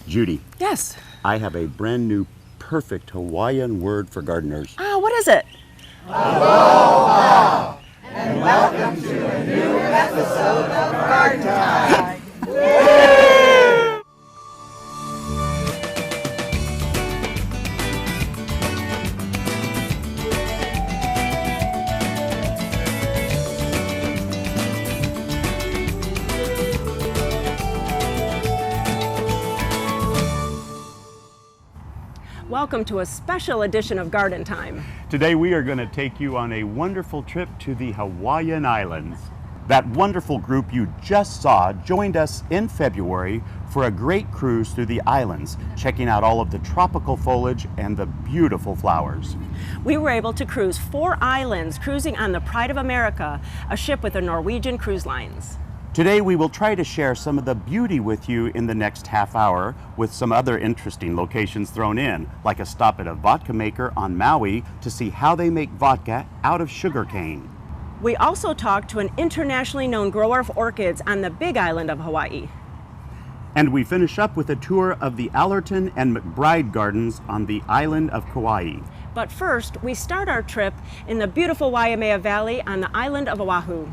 Judy, Yes. I have a brand new perfect Hawaiian word for gardeners. What is it? Aloha! And welcome to a new episode of Garden Time! Welcome to a special edition of Garden Time. Today we are going to take you on a wonderful trip to the Hawaiian Islands. That wonderful group you just saw joined us in February for a great cruise through the islands, checking out all of the tropical foliage and the beautiful flowers. We were able to cruise 4 islands, cruising on the Pride of America, a ship with the Norwegian Cruise Lines. Today we will try to share some of the beauty with you in the next half hour, with some other interesting locations thrown in, like a stop at a vodka maker on Maui to see how they make vodka out of sugarcane. We also talked to an internationally known grower of orchids on the Big Island of Hawaii. And we finish up with a tour of the Allerton and McBride Gardens on the island of Kauai. But first, we start our trip in the beautiful Waimea Valley on the island of Oahu.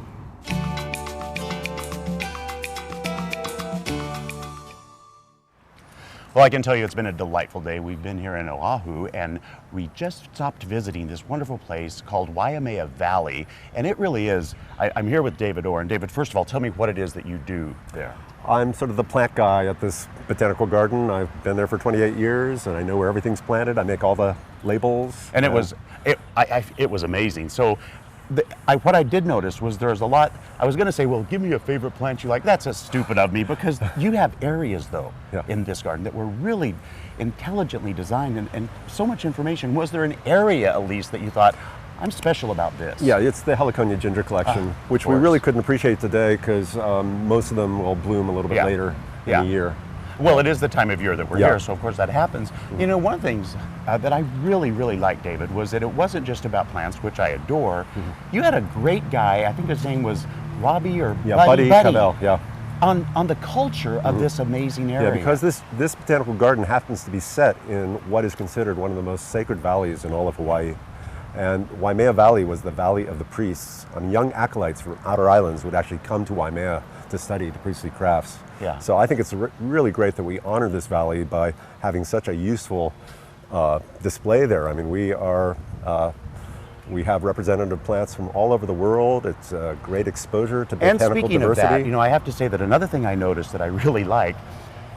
Well, I can tell you it's been a delightful day. We've been here in Oahu, and we just stopped visiting this wonderful place called Waimea Valley. And it really is, I'm here with David Orr. And David, first of all, tell me what it is that you do there. I'm sort of the plant guy at this botanical garden. I've been there for 28 years, and I know where everything's planted. I make all the labels. And it was amazing. So what I did notice was there's a lot. I was going to say, well, give me a favorite plant you like. That's so stupid of me, because you have areas, though, in this garden that were really intelligently designed and so much information. Was there an area, at least, that you thought, I'm special about this? Yeah, it's the Heliconia ginger collection, which we really couldn't appreciate today because most of them will bloom a little bit later in the year. Well, it is the time of year that we're here, so of course that happens. You know, one of the things that I really liked, David, was that it wasn't just about plants, which I adore. You had a great guy, I think his name was Robbie or Buddy Cavell, on the culture of this amazing area. Yeah, because this botanical garden happens to be set in what is considered one of the most sacred valleys in all of Hawaii. And Waimea Valley was the valley of the priests. Young acolytes from outer islands would actually come to Waimea to study the priestly crafts. Yeah. So I think it's really great that we honor this valley by having such a useful display there. I mean, we have representative plants from all over the world. It's a great exposure to botanical diversity. And speaking of that, you know, I have to say that another thing I noticed that I really like,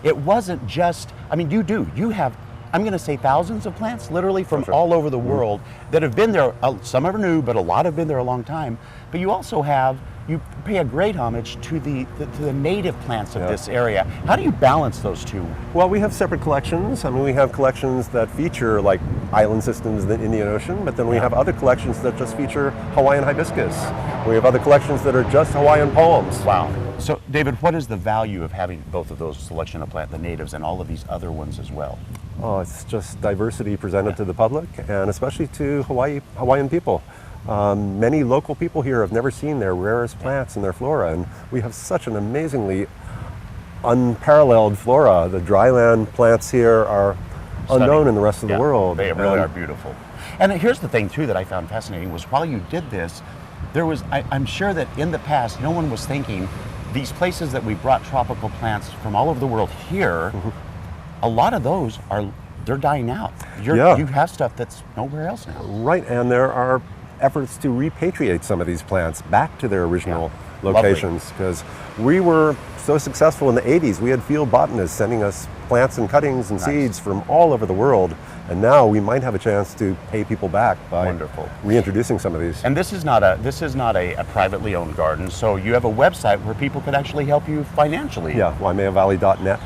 it wasn't just, I mean, you have, I'm going to say thousands of plants, literally from all over the world that have been there. Some are new, but a lot have been there a long time. But you also you pay a great homage to the native plants of this area. How do you balance those two? Well, we have separate collections. I mean, we have collections that feature like island systems in the Indian Ocean, but then we have other collections that just feature Hawaiian hibiscus. We have other collections that are just Hawaiian palms. Wow. So, David, what is the value of having both of those selection of plant, the natives, and all of these other ones as well? Oh, it's just diversity presented to the public, and especially to Hawaiian people. Many local people here have never seen their rarest plants and their flora, and we have such an amazingly unparalleled flora. The dryland plants here are unknown in the rest of the world. They really are beautiful. And here's the thing, too, that I found fascinating was while you did this, there was, I'm sure that in the past, no one was thinking these places that we brought tropical plants from all over the world here, a lot of those they're dying out. You have stuff that's nowhere else now. Right, and there are efforts to repatriate some of these plants back to their original locations, because we were so successful in the 80s. We had field botanists sending us plants and cuttings and seeds from all over the world, and now we might have a chance to pay people back by reintroducing some of these. And this is not a privately owned garden, so you have a website where people could actually help you financially. Yeah, waimeavalley.net.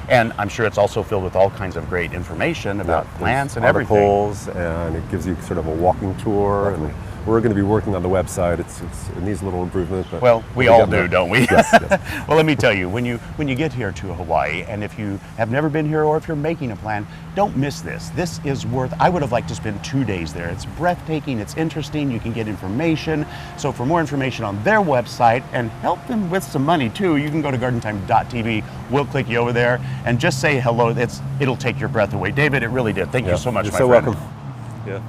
And I'm sure it's also filled with all kinds of great information about plants and everything. Articles, and it gives you sort of a walking tour and we're going to be working on the website. It needs a little improvement. But Well, we we'll all get do, there. don't we? Yes, yes. Well, let me tell you, when you get here to Hawaii, and if you have never been here or if you're making a plan, don't miss this. This is worth, I would have liked to spend 2 days there. It's breathtaking, it's interesting, you can get information. So for more information on their website and help them with some money too, you can go to gardentime.tv. We'll click you over there and just say hello. It'll take your breath away. David, it really did. Thank you so much, You're my so friend. welcome. Yeah.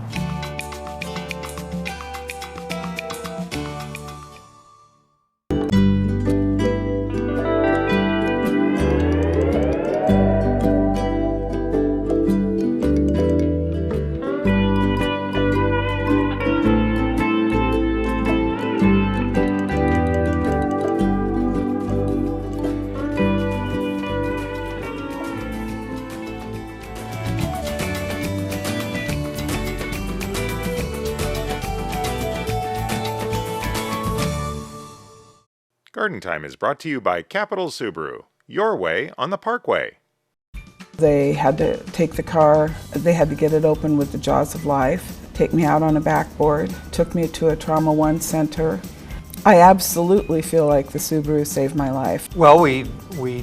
Garden Time is brought to you by Capital Subaru, your way on the Parkway. They had to take the car, they had to get it open with the jaws of life, take me out on a backboard, took me to a Trauma One center. I absolutely feel like the Subaru saved my life. Well, we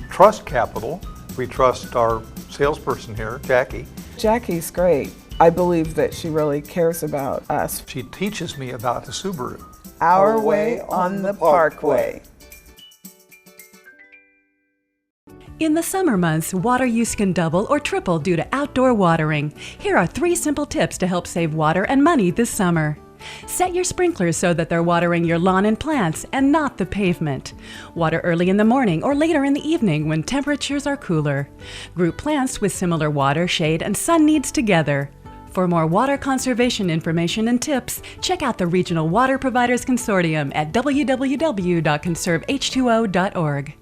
trust Capital. We trust our salesperson here, Jackie. Jackie's great. I believe that she really cares about us. She teaches me about the Subaru. Our way on the Parkway. In the summer months, water use can double or triple due to outdoor watering. Here are 3 simple tips to help save water and money this summer. Set your sprinklers so that they're watering your lawn and plants and not the pavement. Water early in the morning or later in the evening when temperatures are cooler. Group plants with similar water, shade, and sun needs together. For more water conservation information and tips, check out the Regional Water Providers Consortium at www.conserveh2o.org.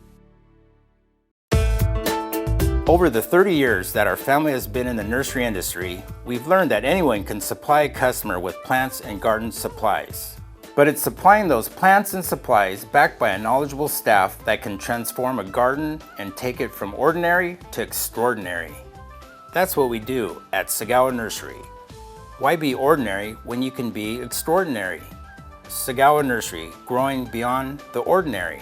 Over the 30 years that our family has been in the nursery industry, we've learned that anyone can supply a customer with plants and garden supplies. But it's supplying those plants and supplies backed by a knowledgeable staff that can transform a garden and take it from ordinary to extraordinary. That's what we do at Sagawa Nursery. Why be ordinary when you can be extraordinary? Sagawa Nursery, growing beyond the ordinary.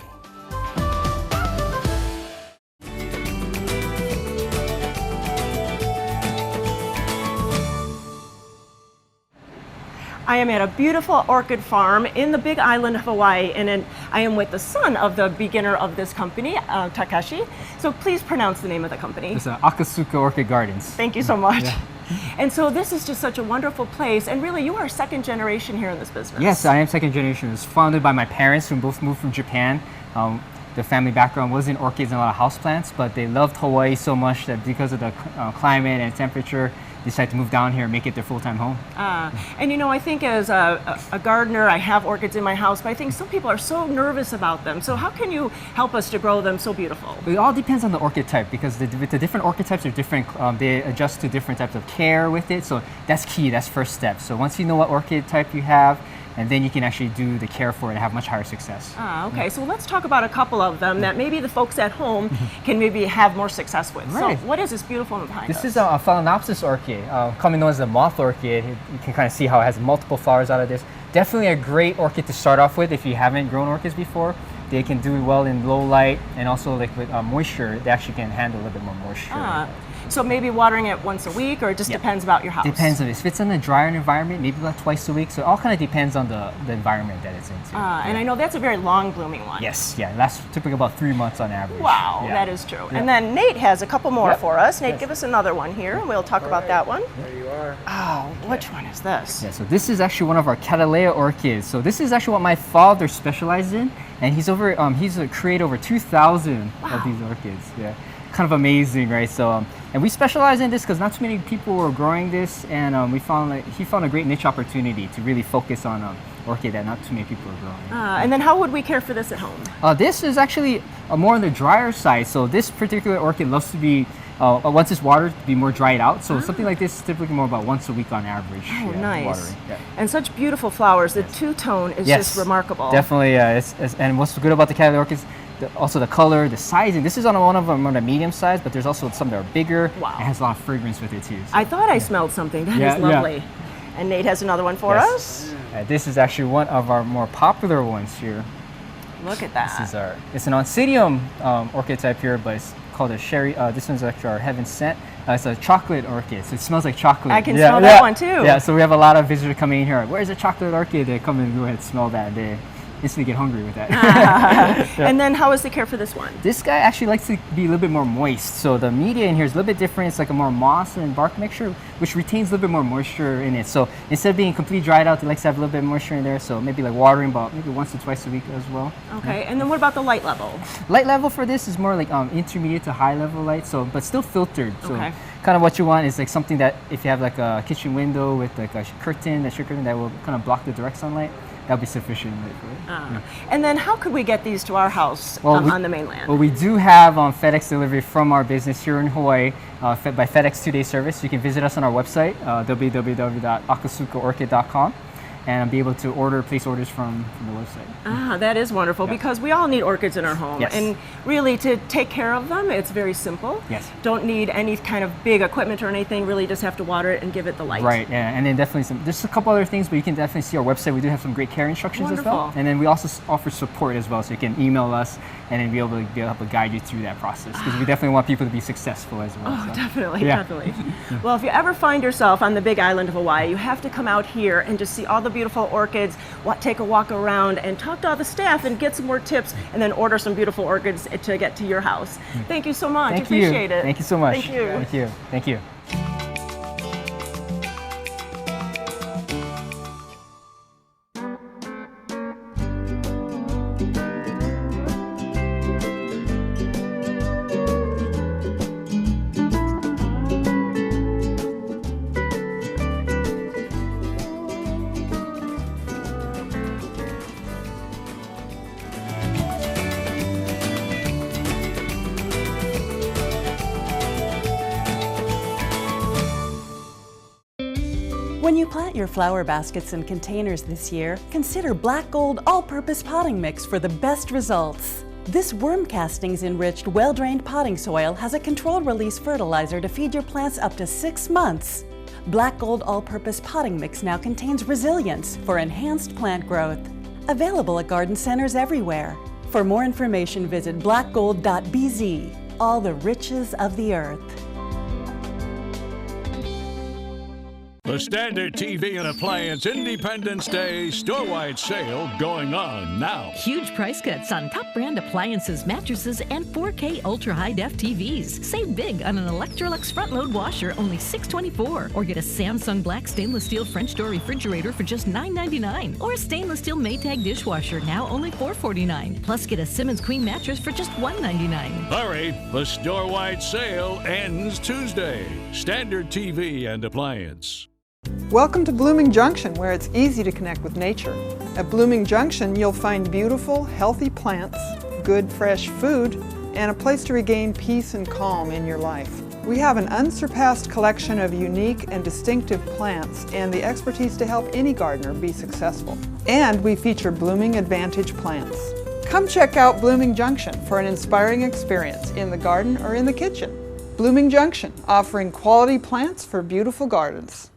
I am at a beautiful orchid farm in the big island of Hawaii, and I am with the son of the beginner of this company, Takashi. So please pronounce the name of the company. It's Akasuka Orchid Gardens. Thank you so much. Yeah. And so this is just such a wonderful place, and really you are second generation here in this business. Yes, I am second generation. It was founded by my parents who both moved from Japan. The family background was in orchids and a lot of houseplants, but they loved Hawaii so much that because of the climate and temperature, they decided to move down here and make it their full-time home. And you know, I think as a gardener, I have orchids in my house, but I think some people are so nervous about them. So how can you help us to grow them so beautiful? It all depends on the orchid type, because with the different orchid types are different. They adjust to different types of care with it. So that's key. That's first step. So once you know what orchid type you have, and then you can actually do the care for it and have much higher success. Okay, yeah. So let's talk about a couple of them that maybe the folks at home can maybe have more success with. Right. So what is this beautiful one behind us? This is a Phalaenopsis orchid, commonly known as the moth orchid. You can kind of see how it has multiple flowers out of this. Definitely a great orchid to start off with if you haven't grown orchids before. They can do well in low light, and also like with moisture, they actually can handle a little bit more moisture. So maybe watering it once a week, or it just depends about your house? Depends on it. If it's in a drier environment, maybe about twice a week. So it all kind of depends on the environment that it's into. And I know that's a very long blooming one. Yes, yeah, lasts typically about 3 months on average. Wow, yeah. that is true. Yeah. And then Nate has a couple more for us. Nate, Yes. give us another one here, and we'll talk about that one. There you are. Oh, which one is this? Yeah, so this is actually one of our Cattleya orchids. So this is actually what my father specialized in, and he's created over 2,000 of these orchids. Yeah, kind of amazing, right? So, and we specialize in this because not too many people were growing this, and he found a great niche opportunity to really focus on orchid that not too many people are growing. And then how would we care for this at home? This is actually more on the drier side. So this particular orchid loves to be, once it's watered, to be more dried out. So something like this is typically more about once a week on average. Oh, nice. Watering. Yeah. And such beautiful flowers. The two-tone is just remarkable. Definitely, and what's good about the Cattleya orchids, also the color, the sizing. This is on one of them on a medium size, but there's also some that are bigger. Wow. It has a lot of fragrance with it too. So. I thought I smelled something. That is lovely. And Nate has another one for us. This is actually one of our more popular ones here. Look at that. It's an oncidium orchid type here, but it's called a sherry. This one's actually our heaven sent. It's a chocolate orchid, so it smells like chocolate. I can smell that one too. Yeah, so we have a lot of visitors coming in here. Where's the chocolate orchid? They come and go ahead and smell that, and they instantly get hungry with that. And then how is the care for this one? This guy actually likes to be a little bit more moist. So the media in here is a little bit different. It's like a more moss and bark mixture, which retains a little bit more moisture in it. So instead of being completely dried out, it likes to have a little bit of moisture in there. So maybe like watering about maybe once or twice a week as well. Okay, and then what about the light level? Light level for this is more like intermediate to high level light, so but still filtered. So Okay. kind of what you want is like something that if you have like a kitchen window with like a curtain, a sheer curtain that will kind of block the direct sunlight, that'll be sufficient light for it. And then how could we get these to our house on the mainland? Well, we do have FedEx delivery from our business here in Hawaii by FedEx 2-day service. You can visit us on our website, www.akasukaorchid.com, and be able to place orders from the website. That is wonderful because we all need orchids in our home. Yes. And really to take care of them, it's very simple. Yes. Don't need any kind of big equipment or anything, really just have to water it and give it the light. Right, yeah, and then definitely there's a couple other things, but you can definitely see our website. We do have some great care instructions as well. Wonderful. And then we also offer support as well, so you can email us and then be able to guide you through that process, because we definitely want people to be successful as well. Oh, so. definitely, Yeah. definitely. Well, if you ever find yourself on the big island of Hawaii, you have to come out here and just see all the beautiful orchids, take a walk around and talk to all the staff and get some more tips, and then order some beautiful orchids to get to your house. Thank you so much. Thank Appreciate you. it. Thank you so much. Thank you. Thank you. Thank you. When you plant your flower baskets and containers this year, consider Black Gold All-Purpose Potting Mix for the best results. This worm castings-enriched, well-drained potting soil has a controlled release fertilizer to feed your plants up to 6 months. Black Gold All-Purpose Potting Mix now contains resilience for enhanced plant growth. Available at garden centers everywhere. For more information, visit blackgold.bz. All the riches of the earth. The Standard TV and Appliance Independence Day store-wide sale going on now. Huge price cuts on top brand appliances, mattresses, and 4K ultra high def TVs. Save big on an Electrolux front load washer, only $624. Or get a Samsung black stainless steel French door refrigerator for just $9.99. Or a stainless steel Maytag dishwasher, now only $449. Plus get a Simmons Queen mattress for just $199. Hurry, the store-wide sale ends Tuesday. Standard TV and Appliance. Welcome to Blooming Junction, where it's easy to connect with nature. At Blooming Junction, you'll find beautiful, healthy plants, good, fresh food, and a place to regain peace and calm in your life. We have an unsurpassed collection of unique and distinctive plants and the expertise to help any gardener be successful. And we feature Blooming Advantage plants. Come check out Blooming Junction for an inspiring experience in the garden or in the kitchen. Blooming Junction, offering quality plants for beautiful gardens.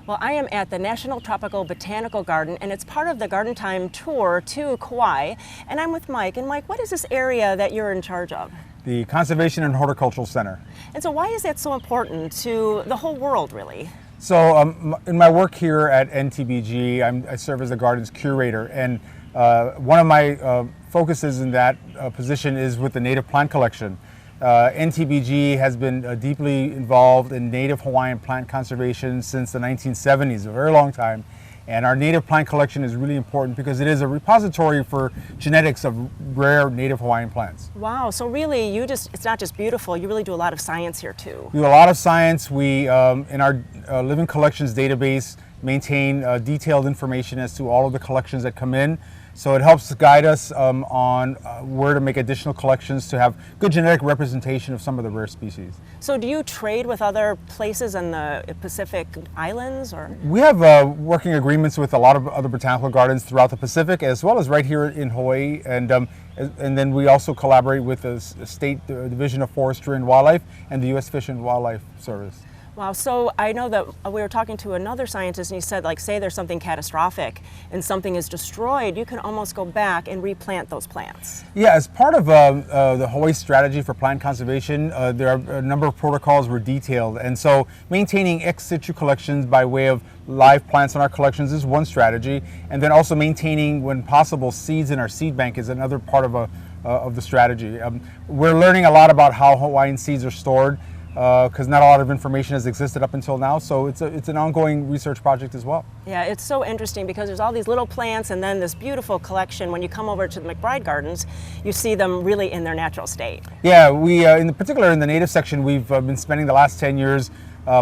Well, I am at the National Tropical Botanical Garden, and it's part of the Garden Time tour to Kauai. And I'm with Mike. And Mike, what is this area that you're in charge of? The Conservation and Horticultural Center. And so why is that so important to the whole world, really? So in my work here at NTBG, I serve as the garden's curator, and one of my focuses in that position is with the native plant collection. NTBG has been deeply involved in native Hawaiian plant conservation since the 1970s, a very long time. And our native plant collection is really important because it is a repository for genetics of rare native Hawaiian plants. Wow, so really it's not just beautiful, you really do a lot of science here too. We do a lot of science. We, in our living collections database, maintain detailed information as to all of the collections that come in. So it helps guide us on where to make additional collections to have good genetic representation of some of the rare species. So do you trade with other places in the Pacific Islands, or? We have working agreements with a lot of other botanical gardens throughout the Pacific, as well as right here in Hawaii, and then we also collaborate with the State Division of Forestry and Wildlife and the U.S. Fish and Wildlife Service. Wow, so I know that we were talking to another scientist and he said, like, say there's something catastrophic and something is destroyed, you can almost go back and replant those plants. Yeah, as part of the Hawaii strategy for plant conservation, there are a number of protocols were detailed, and so maintaining ex situ collections by way of live plants in our collections is one strategy, and then also maintaining, when possible, seeds in our seed bank is another part of the strategy. We're learning a lot about how Hawaiian seeds are stored, because not a lot of information has existed up until now, so it's an ongoing research project as well. Yeah, it's so interesting because there's all these little plants and then this beautiful collection. When you come over to the McBride Gardens, you see them really in their natural state. Yeah, we, in particular in the native section, we've been spending the last 10 years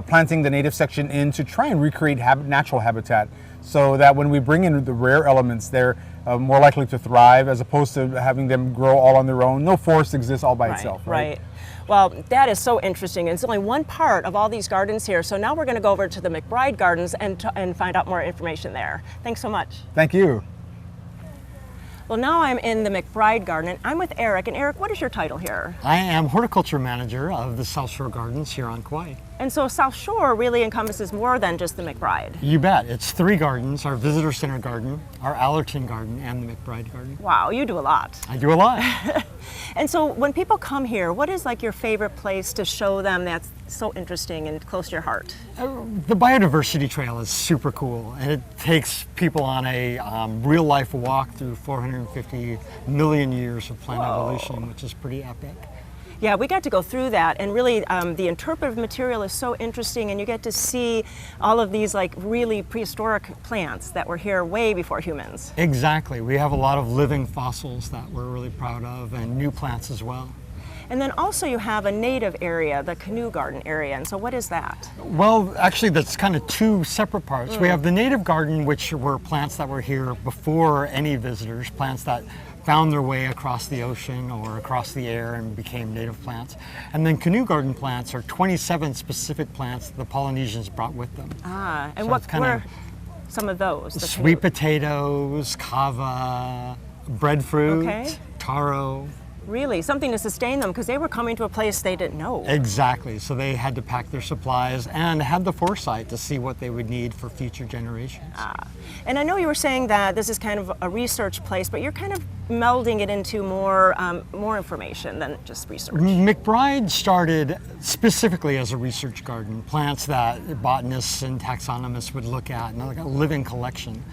planting the native section in to try and recreate natural habitat, so that when we bring in the rare elements, they're more likely to thrive as opposed to having them grow all on their own. No forest exists all by itself. Right. Well, that is so interesting. It's only one part of all these gardens here. So now we're going to go over to the McBride Gardens and find out more information there. Thanks so much. Thank you. Well, now I'm in the McBride Garden. I'm with Eric. And Eric, what is your title here? I am horticulture manager of the South Shore Gardens here on Kauai. And so South Shore really encompasses more than just the McBride. You bet. It's 3 gardens: our visitor center garden, our Allerton Garden, and the McBride Garden. Wow, you do a lot. I do a lot. And so when people come here, what is like your favorite place to show them that's so interesting and close to your heart? The biodiversity trail is super cool, and it takes people on a real life walk through 450 million years of plant evolution, which is pretty epic. Yeah, we got to go through that, and really the interpretive material is so interesting, and you get to see all of these like really prehistoric plants that were here way before humans. Exactly. We have a lot of living fossils that we're really proud of, and new plants as well. And then also you have a native area, the canoe garden area, and so what is that? Well, actually that's kind of 2 separate parts. We have the native garden, which were plants that were here before any visitors, plants that found their way across the ocean or across the air and became native plants. And then canoe garden plants are 27 specific plants that the Polynesians brought with them. Ah, and so what were some of those? Sweet potatoes, kava, breadfruit, taro. Really, something to sustain them because they were coming to a place they didn't know. Exactly, so they had to pack their supplies and had the foresight to see what they would need for future generations. And I know you were saying that this is kind of a research place, but you're kind of melding it into more information than just research. McBride started specifically as a research garden, plants that botanists and taxonomists would look at, and like a living collection.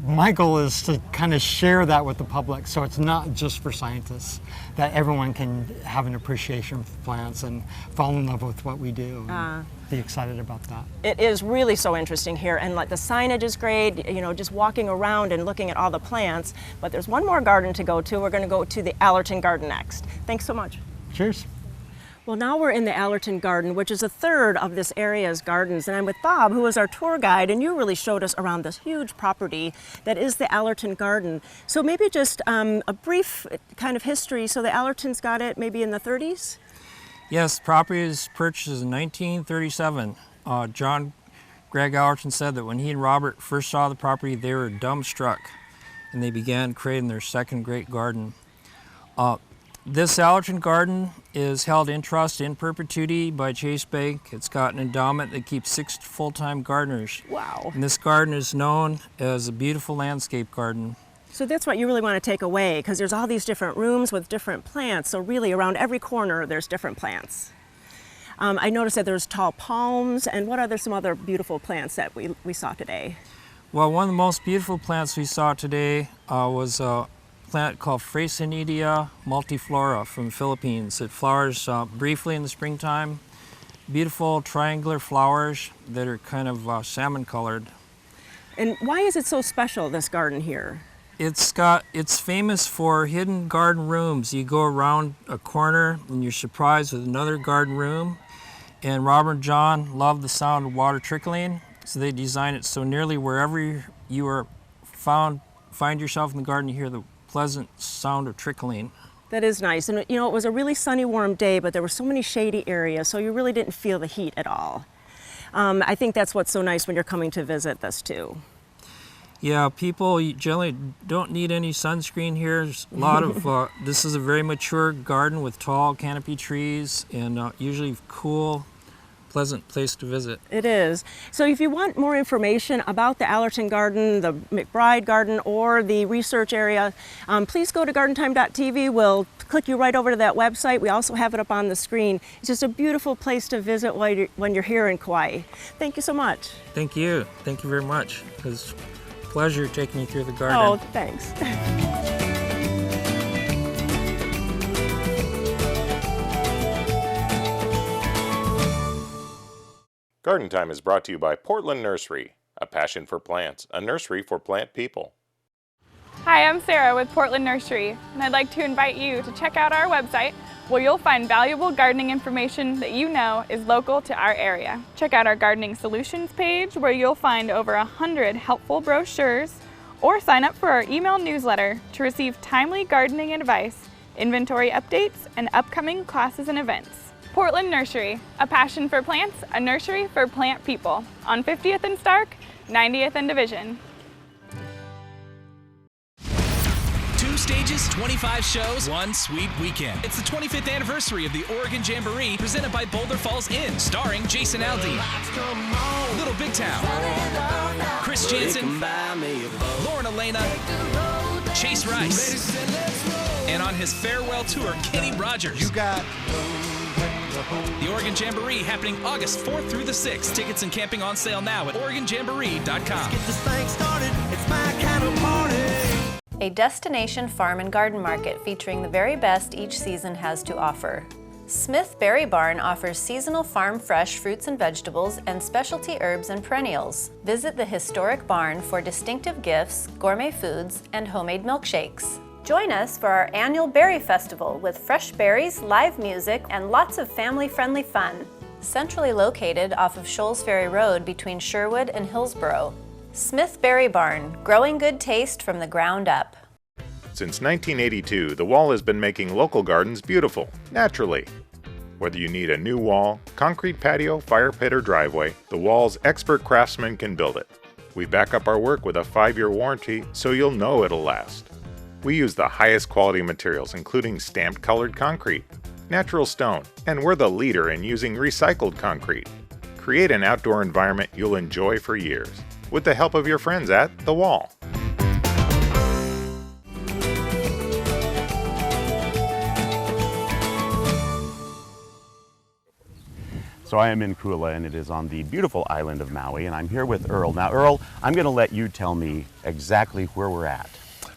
My goal is to kind of share that with the public, so it's not just for scientists, that everyone can have an appreciation for plants and fall in love with what we do and be excited about that. It is really so interesting here, and like the signage is great, you know, just walking around and looking at all the plants. But there's one more garden to go to. We're going to go to the Allerton Garden next. Thanks so much. Cheers. Well, now we're in the Allerton Garden, which is a third of this area's gardens, and I'm with Bob, who is our tour guide, and you really showed us around this huge property that is the Allerton Garden. So maybe just a brief kind of history. So the Allertons got it maybe in the 30s? Yes, the property was purchased in 1937. John Greg Allerton said that when he and Robert first saw the property, they were dumbstruck, and they began creating their second great garden. This Allerton Garden is held in trust in perpetuity by Chase Bank. It's got an endowment that keeps 6 full-time gardeners. Wow. And this garden is known as a beautiful landscape garden. So that's what you really want to take away, because there's all these different rooms with different plants. So really around every corner there's different plants. I noticed that there's tall palms, and what are some other beautiful plants that we saw today? Well, one of the most beautiful plants we saw today was a plant called Freycinedia multiflora from the Philippines. It flowers briefly in the springtime. Beautiful triangular flowers that are kind of salmon colored. And why is it so special, this garden here? It's famous for hidden garden rooms. You go around a corner and you're surprised with another garden room. And Robert and John love the sound of water trickling, So they design it so nearly wherever you are find yourself in the garden, you hear the pleasant sound of trickling. That is nice. And you know, it was a really sunny, warm day, but there were so many shady areas, so you really didn't feel the heat at all. I think that's what's so nice when you're coming to visit this too. Yeah, people generally don't need any sunscreen here. There's a lot of, this is a very mature garden with tall canopy trees and usually cool, pleasant place to visit. It is. So if you want more information about the Allerton Garden, the McBride Garden, or the research area, please go to gardentime.tv. We'll click you right over to that website. We also have it up on the screen. It's just a beautiful place to visit when you're here in Kauai. Thank you so much. Thank you. Thank you very much. It was a pleasure taking you through the garden. Oh, thanks. Garden Time is brought to you by Portland Nursery, a passion for plants, a nursery for plant people. Hi, I'm Sarah with Portland Nursery, and I'd like to invite you to check out our website where you'll find valuable gardening information that you know is local to our area. Check out our gardening solutions page where you'll find over 100 helpful brochures, or sign up for our email newsletter to receive timely gardening advice, inventory updates, and upcoming classes and events. Portland Nursery, a passion for plants, a nursery for plant people, on 50th and Stark, 90th and Division. 2 stages, 25 shows, one sweet weekend. It's the 25th anniversary of the Oregon Jamboree, presented by Boulder Falls Inn, starring Jason Aldean, Little Big Town, Chris Jansen, Lauren Elena, Chase Rice, and on his farewell tour, Kenny Rogers. The Oregon Jamboree happening August 4th through the 6th. Tickets and camping on sale now at OregonJamboree.com. Get this thing started, it's my kind of party. A destination farm and garden market featuring the very best each season has to offer. Smith Berry Barn offers seasonal farm fresh fruits and vegetables and specialty herbs and perennials. Visit the historic barn for distinctive gifts, gourmet foods, and homemade milkshakes. Join us for our annual Berry Festival with fresh berries, live music, and lots of family-friendly fun. Centrally located off of Shoals Ferry Road between Sherwood and Hillsboro. Smith Berry Barn, growing good taste from the ground up. Since 1982, the Wall has been making local gardens beautiful, naturally. Whether you need a new wall, concrete patio, fire pit, or driveway, the Wall's expert craftsmen can build it. We back up our work with a 5-year warranty, so you'll know it'll last. We use the highest quality materials, including stamped colored concrete, natural stone, and we're the leader in using recycled concrete. Create an outdoor environment you'll enjoy for years, with the help of your friends at The Wall. So I am in Kula, and it is on the beautiful island of Maui, and I'm here with Earl. Now, Earl, I'm going to let you tell me exactly where we're at.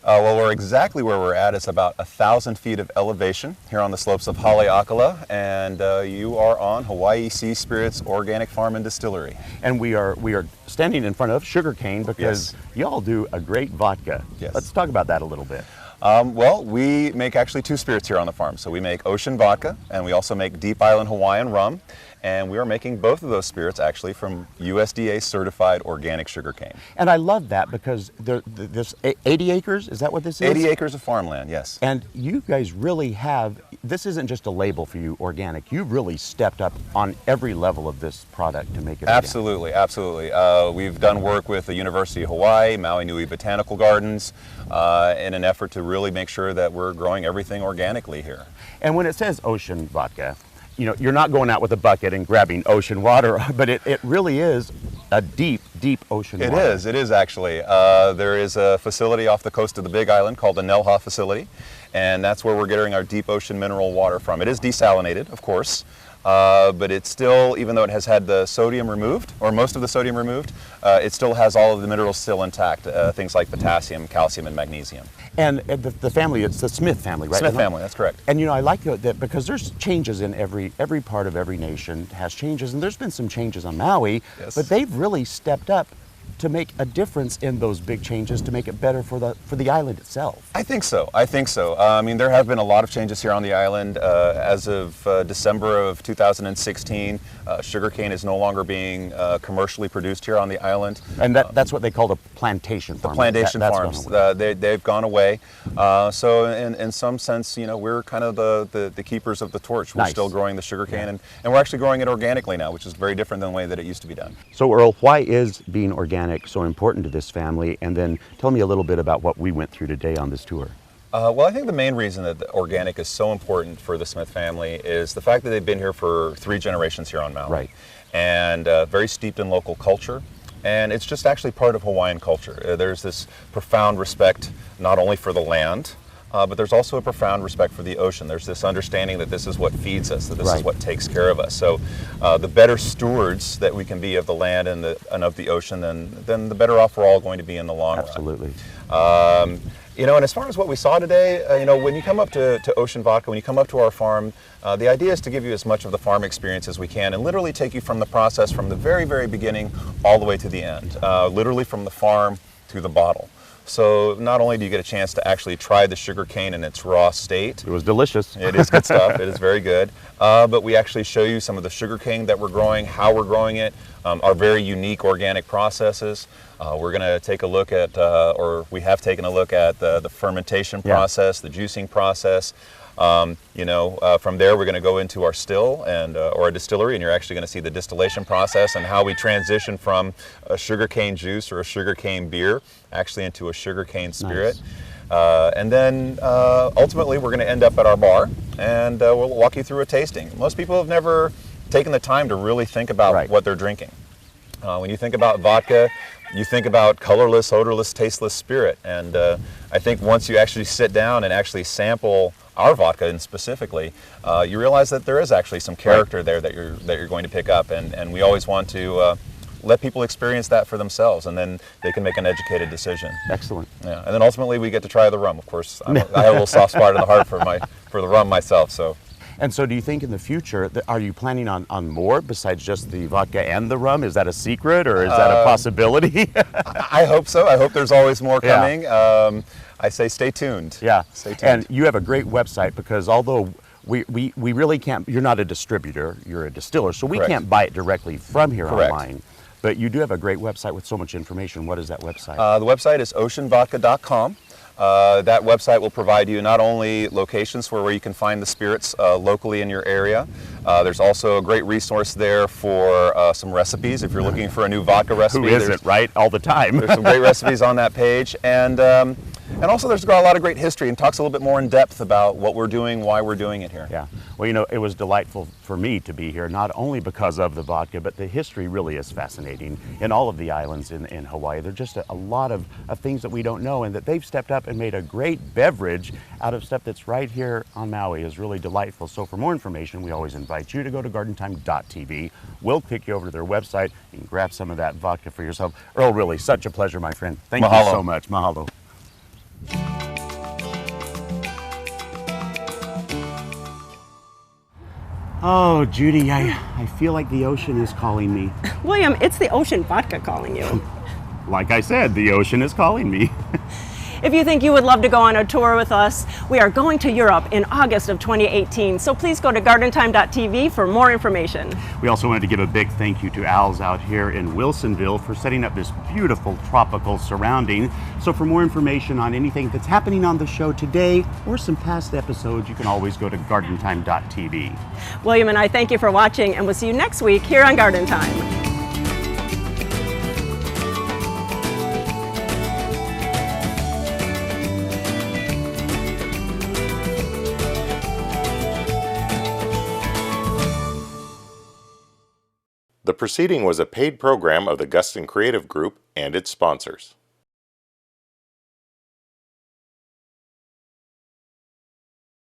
Well, we're exactly where we're at. It's about 1,000 feet of elevation here on the slopes of Haleakala, and you are on Hawaii Sea Spirits Organic Farm and Distillery. And we are standing in front of sugarcane because y'all do a great vodka. Yes. Let's talk about that a little bit. Well, we make actually 2 spirits here on the farm. So we make ocean vodka, and we also make Deep Island Hawaiian rum. And we are making both of those spirits actually from USDA certified organic sugarcane. And I love that because this 80 acres, is that what this is? 80 acres of farmland, yes. And you guys really have, this isn't just a label for you, organic. You've really stepped up on every level of this product to make it Absolutely, absolutely. We've done work with the University of Hawaii, Maui Nui Botanical Gardens, in an effort to really make sure that we're growing everything organically here. And when it says ocean vodka, you know, you're not going out with a bucket and grabbing ocean water, but it really is a deep, deep ocean water. It is actually. There is a facility off the coast of the Big Island called the Nelha facility, and that's where we're getting our deep ocean mineral water from. It is desalinated, of course, but it's still, even though it has had the sodium removed, or most of the sodium removed, it still has all of the minerals still intact, things like potassium, calcium, and magnesium. And the family, it's the Smith family, right? Smith family, that's correct. And you know, I like that because there's changes in every part of every nation has changes, and there's been some changes on Maui, but they've really stepped up to make a difference in those big changes to make it better for the island itself? I think so. I think so. I mean, there have been a lot of changes here on the island. As of December of 2016, sugarcane is no longer being commercially produced here on the island. And that's what they call the plantation farms. The plantation farms. They've gone away. So in some sense, you know, we're kind of the keepers of the torch. We're still growing the sugarcane, and we're actually growing it organically now, which is very different than the way that it used to be done. So Earl, why is being organic so important to this family? And then tell me a little bit about what we went through today on this tour. Well, I think the main reason that the organic is so important for the Smith family is the fact that they've been here for 3 generations here on Maui. Right. And very steeped in local culture. And it's just actually part of Hawaiian culture. There's this profound respect not only for the land, but there's also a profound respect for the ocean. There's this understanding that this is what feeds us, that this is what takes care of us. So the better stewards that we can be of the land and of the ocean, then the better off we're all going to be in the long run. Absolutely. You know, and as far as what we saw today, you know, when you come up to Ocean Vodka, when you come up to our farm, the idea is to give you as much of the farm experience as we can and literally take you from the process from the very, very beginning all the way to the end, literally from the farm to the bottle. So not only do you get a chance to actually try the sugar cane in its raw state. It was delicious. It is good stuff. It is very good. But we actually show you some of the sugar cane that we're growing, how we're growing it, our very unique organic processes. We're going to take a look at, or we have taken a look at the fermentation process, the juicing process. You know, from there we're going to go into our still and or a distillery, and you're actually going to see the distillation process and how we transition from a sugarcane juice or a sugarcane beer actually into a sugarcane spirit. And then ultimately we're going to end up at our bar, and we'll walk you through a tasting. Most people have never taken the time to really think about what they're drinking. When you think about vodka, you think about colorless, odorless, tasteless spirit. And I think once you actually sit down and actually sample our vodka, and specifically, you realize that there is actually some character there that you're going to pick up. And we always want to let people experience that for themselves, and then they can make an educated decision. Excellent. Yeah. And then ultimately we get to try the rum. Of course, I have a little soft spot in the heart for the rum myself. So. And so do you think in the future, are you planning on more besides just the vodka and the rum? Is that a secret, or is that a possibility? I hope so. I hope there's always more coming. I say stay tuned. Yeah. Stay tuned. And you have a great website, because although we really can't, you're not a distributor, you're a distiller, so we can't buy it directly from here online. But you do have a great website with so much information. What is that website? The website is oceanvodka.com. That website will provide you not only locations for where you can find the spirits locally in your area. There's also a great resource there for some recipes if you're looking for a new vodka recipe. Who isn't, right? All the time. There's some great recipes on that page. And also there's got a lot of great history and talks a little bit more in depth about what we're doing, why we're doing it here. Yeah. Well, you know, it was delightful for me to be here, not only because of the vodka, but the history really is fascinating in all of the islands in Hawaii. There's just a lot of things that we don't know, and that they've stepped up and made a great beverage out of stuff that's right here on Maui is really delightful. So for more information, we always invite you to go to gardentime.tv. We'll kick you over to their website and grab some of that vodka for yourself. Earl, really, such a pleasure, my friend. Thank you so much. Mahalo. Oh, Judy, I feel like the ocean is calling me. William, it's the ocean vodka calling you. Like I said, the ocean is calling me. If you think you would love to go on a tour with us, we are going to Europe in August of 2018, so please go to gardentime.tv for more information. We also wanted to give a big thank you to Al's out here in Wilsonville for setting up this beautiful tropical surrounding. So for more information on anything that's happening on the show today or some past episodes, you can always go to gardentime.tv. William and I thank you for watching, and we'll see you next week here on Garden Time. The proceeding was a paid program of the Guston Creative Group and its sponsors.